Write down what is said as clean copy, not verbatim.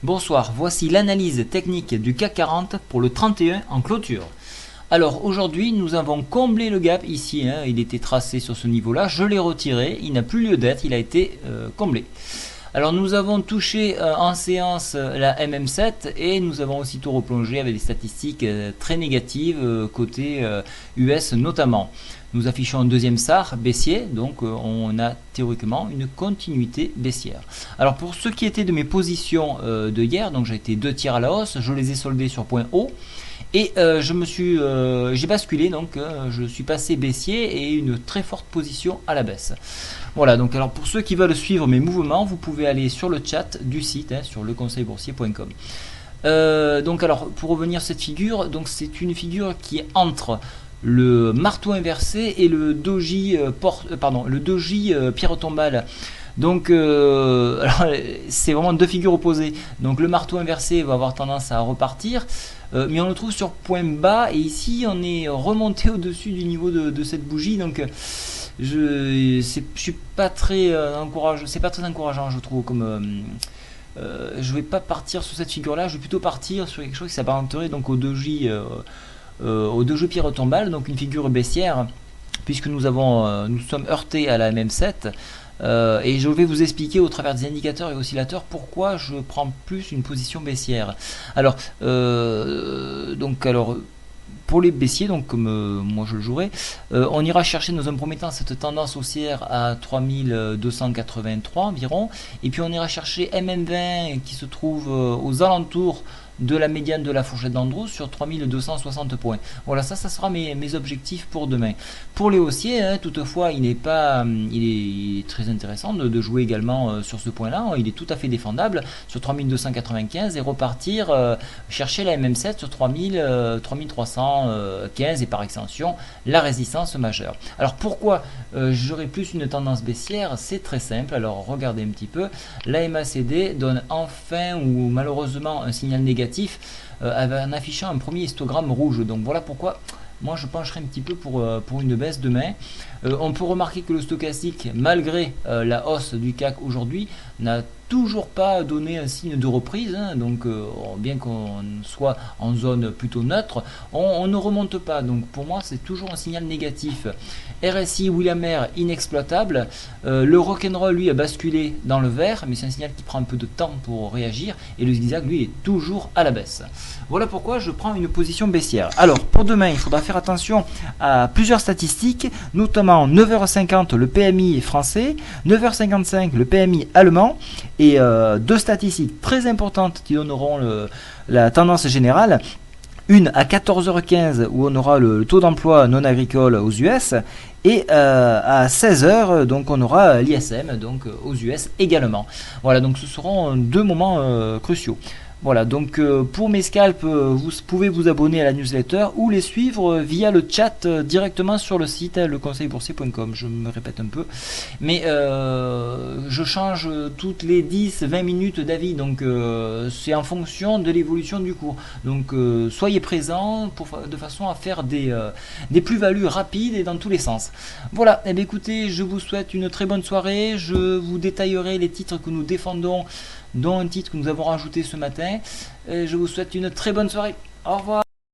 Bonsoir, voici l'analyse technique du CAC 40 pour le 31 en clôture. Alors aujourd'hui nous avons comblé le gap ici, il était tracé sur ce niveau là, je l'ai retiré, il n'a plus lieu d'être, il a été comblé. Alors nous avons touché en séance la MM7 et nous avons aussitôt replongé avec des statistiques très négatives côté US notamment. Nous affichons un deuxième SAR baissier, donc on a théoriquement une continuité baissière. Alors pour ce qui était de mes positions de hier, donc j'ai été 2 tiers à la hausse, je les ai soldés sur point haut. Et j'ai basculé, donc je suis passé baissier et une très forte position à la baisse. Voilà, donc alors pour ceux qui veulent suivre mes mouvements, vous pouvez aller sur le chat du site, sur leconseilboursier.com. Donc alors pour revenir à cette figure, donc c'est une figure qui est entre le marteau inversé et le doji pierre tombale. Donc c'est vraiment deux figures opposées. Donc le marteau inversé va avoir tendance à repartir, mais on le trouve sur point bas et ici on est remonté au-dessus du niveau de cette bougie. Donc je suis pas très encourageant, c'est pas très encourageant je trouve comme je vais pas partir sur cette figure là, je vais plutôt partir sur quelque chose qui s'apparenterait donc au doji pierre tombale, donc une figure baissière, puisque nous sommes heurtés à la MM7. Et je vais vous expliquer au travers des indicateurs et oscillateurs pourquoi je prends plus une position baissière. Alors, pour les baissiers, donc comme moi je le jouerai, on ira chercher dans un premier temps cette tendance haussière à 3283 environ, et puis on ira chercher MM20 qui se trouve aux alentours de la médiane de la fourchette d'Andrews sur 3260 points. Voilà, ça sera mes objectifs pour demain. Pour les haussiers, toutefois, il est très intéressant de jouer également sur ce point-là. Il est tout à fait défendable sur 3295 et repartir chercher la MM7 sur 3315 et par extension la résistance majeure. Alors pourquoi j'aurai plus une tendance baissière? C'est très simple. Alors regardez un petit peu. La MACD donne enfin ou malheureusement un signal négatif en affichant un premier histogramme rouge. Donc voilà pourquoi moi je pencherai un petit peu pour une baisse demain. On peut remarquer que le stochastique, malgré la hausse du CAC aujourd'hui, n'a toujours pas donné un signe de reprise, donc bien qu'on soit en zone plutôt neutre, on ne remonte pas, donc pour moi c'est toujours un signal négatif. RSI William-Air inexploitable, le rock'n'roll lui a basculé dans le vert, mais c'est un signal qui prend un peu de temps pour réagir, et le zigzag lui est toujours à la baisse. Voilà pourquoi je prends une position baissière. Alors pour demain il faudra faire attention à plusieurs statistiques, notamment 9h50 le PMI français, 9h55 le PMI allemand, et deux statistiques très importantes qui donneront la tendance générale. Une à 14h15 où on aura le taux d'emploi non agricole aux US, et à 16h donc on aura l'ISM donc aux US également. Voilà, donc ce seront deux moments cruciaux. Voilà, donc pour mes scalps, vous pouvez vous abonner à la newsletter ou les suivre via le chat directement sur le site leconseilboursier.com. Je me répète un peu, mais je change toutes les 10-20 minutes d'avis, donc c'est en fonction de l'évolution du cours. Donc soyez présents de façon à faire des plus-values rapides et dans tous les sens. Voilà, et bien écoutez, je vous souhaite une très bonne soirée. Je vous détaillerai les titres que nous défendons, dont un titre que nous avons rajouté ce matin. Je vous souhaite une très bonne soirée. Au revoir.